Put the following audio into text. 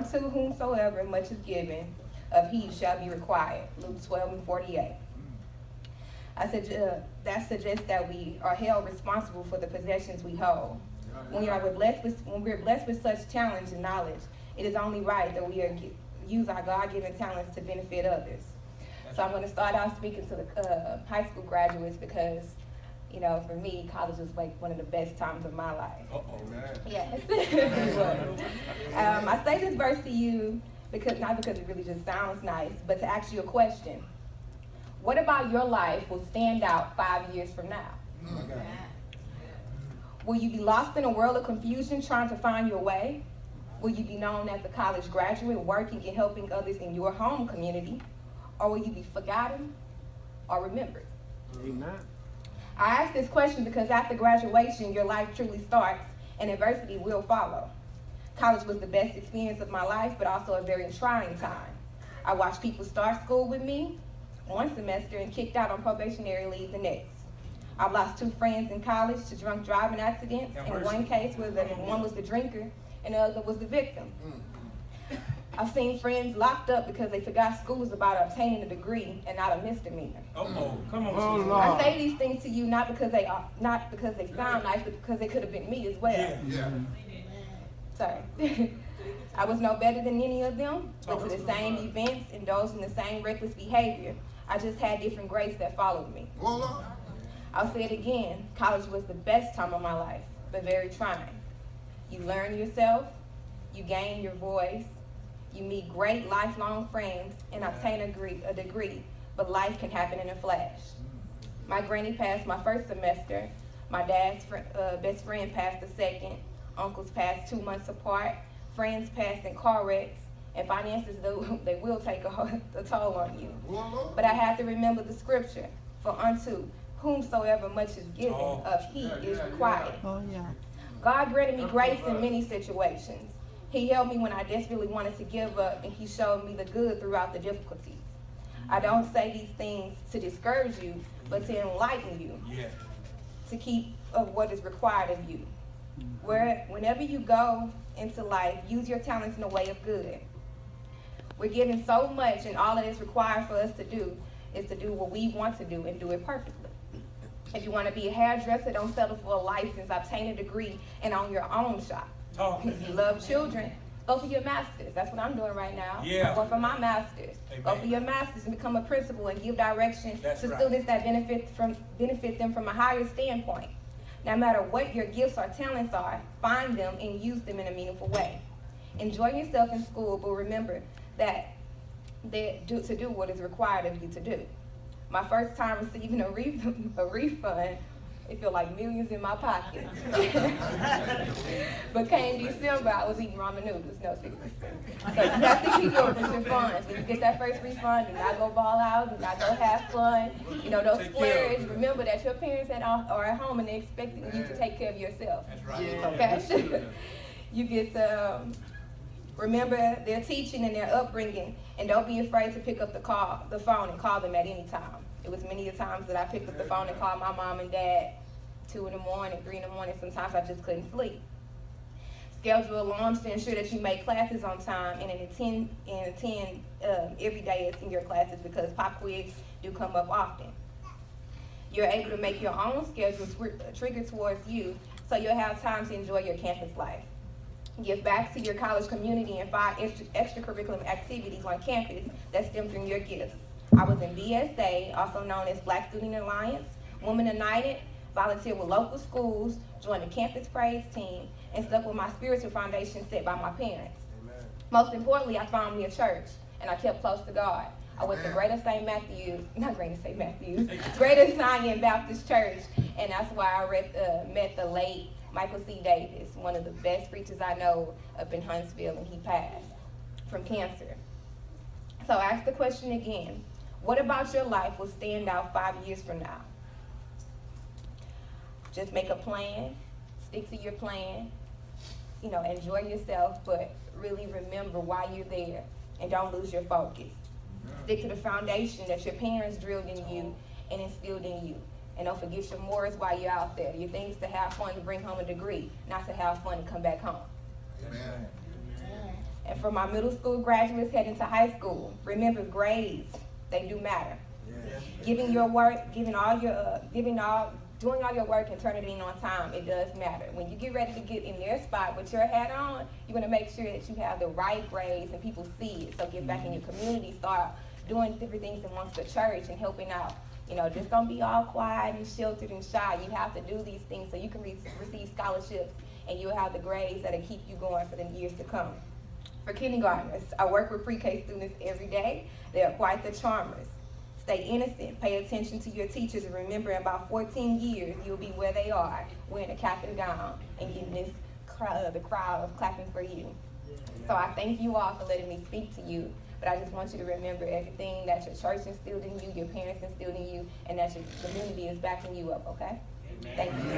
unto whomsoever much is given, of he shall be required. Luke 12:48. That suggests that we are held responsible for the possessions we hold. When we're blessed with such talent and knowledge, it is only right that we use our God-given talents to benefit others. So I'm going to start out speaking to the high school graduates because, for me, college was like one of the best times of my life. Yes. It was. I say this verse to you not because it really just sounds nice, but to ask you a question. What about your life will stand out 5 years from now? Will you be lost in a world of confusion trying to find your way? Will you be known as a college graduate working and helping others in your home community? Or will you be forgotten or remembered? Amen. I ask this question because after graduation, your life truly starts and adversity will follow. College was the best experience of my life, but also a very trying time. I watched people start school with me one semester and kicked out on probationary leave the next. I've lost 2 friends in college to drunk driving accidents. In one case, one was the drinker and the other was the victim. I've seen friends locked up because they forgot school was about obtaining a degree and not a misdemeanor. Come on. I say these things to you not because they sound nice, but because they could have been me as well. Yeah. Sorry. I was no better than any of them, went to the same events, indulged in the same reckless behavior. I just had different grades that followed me. I'll say it again, college was the best time of my life, but very trying. You learn yourself, you gain your voice, you meet great lifelong friends, and obtain a degree, but life can happen in a flash. My granny passed my first semester, my dad's best friend passed the second, uncles passed 2 months apart, friends passed in car wrecks, and finances, they will take a toll on you. But I had to remember the scripture, for unto whomsoever much is given, of he is required. God granted me grace in many situations. He helped me when I desperately wanted to give up, and he showed me the good throughout the difficulties. I don't say these things to discourage you, but to enlighten you, to keep of what is required of you. Whenever you go into life, use your talents in a way of good. We're given so much, and all that is required for us to do is to do what we want to do and do it perfectly. If you want to be a hairdresser, don't settle for a license, obtain a degree, and own your own shop. If you love children, go for your master's. That's what I'm doing right now. I'm going for my master's. Amen. Go for your master's and become a principal and give direction to students that benefit them from a higher standpoint. No matter what your gifts or talents are, find them and use them in a meaningful way. Enjoy yourself in school, but remember that to do what is required of you to do. My first time receiving a refund, it felt like millions in my pocket. But came December, I was eating ramen noodles, no 60 cents. So you have to keep your funds. When you get that first refund, do not go ball out, do not go have fun. Those splurge, remember that your parents are at home and they're expecting you to take care of yourself. That's right. Okay? You get to remember their teaching and their upbringing, and don't be afraid to pick up the phone and call them at any time. It was many a times that I picked up the phone and called my mom and dad 2 in the morning, 3 in the morning. Sometimes I just couldn't sleep. Schedule alarms to ensure that you make classes on time and attend every day in your classes, because pop quiz do come up often. You're able to make your own schedule trigger towards you, so you'll have time to enjoy your campus life. Give back to your college community and find extracurricular activities on campus that stem from your gifts. I was in BSA, also known as Black Student Alliance, Women United, volunteered with local schools, joined the campus praise team, and stuck with my spiritual foundation set by my parents. Amen. Most importantly, I found me a church, and I kept close to God. I went to Greater St. Zion Baptist Church, and that's why I met the late Michael C. Davis, one of the best preachers I know up in Huntsville, and he passed from cancer. So I ask the question again, what about your life will stand out 5 years from now? Just make a plan, stick to your plan, enjoy yourself, but really remember why you're there and don't lose your focus. Stick to the foundation that your parents drilled in you and instilled in you. And don't forget your morals while you're out there. Your things to have fun to bring home a degree, not to have fun and come back home. Amen. And for my middle school graduates heading to high school, remember grades, they do matter. Giving your work, doing all your work and turning it in on time, it does matter. When you get ready to get in their spot with your hat on, you're going to make sure that you have the right grades and people see it. So get back in your community, start doing different things amongst the church and helping out. You know, just don't be all quiet and sheltered and shy. You have to do these things so you can receive scholarships and you'll have the grades that'll keep you going for the years to come. For kindergartners, I work with pre-K students every day. They are quite the charmers. Stay innocent, pay attention to your teachers, and remember in about 14 years, you'll be where they are, wearing a cap and gown, and getting the crowd of clapping for you. So I thank you all for letting me speak to you, but I just want you to remember everything that your church instilled in you, your parents instilled in you, and that your community is backing you up, okay? Amen. Thank you.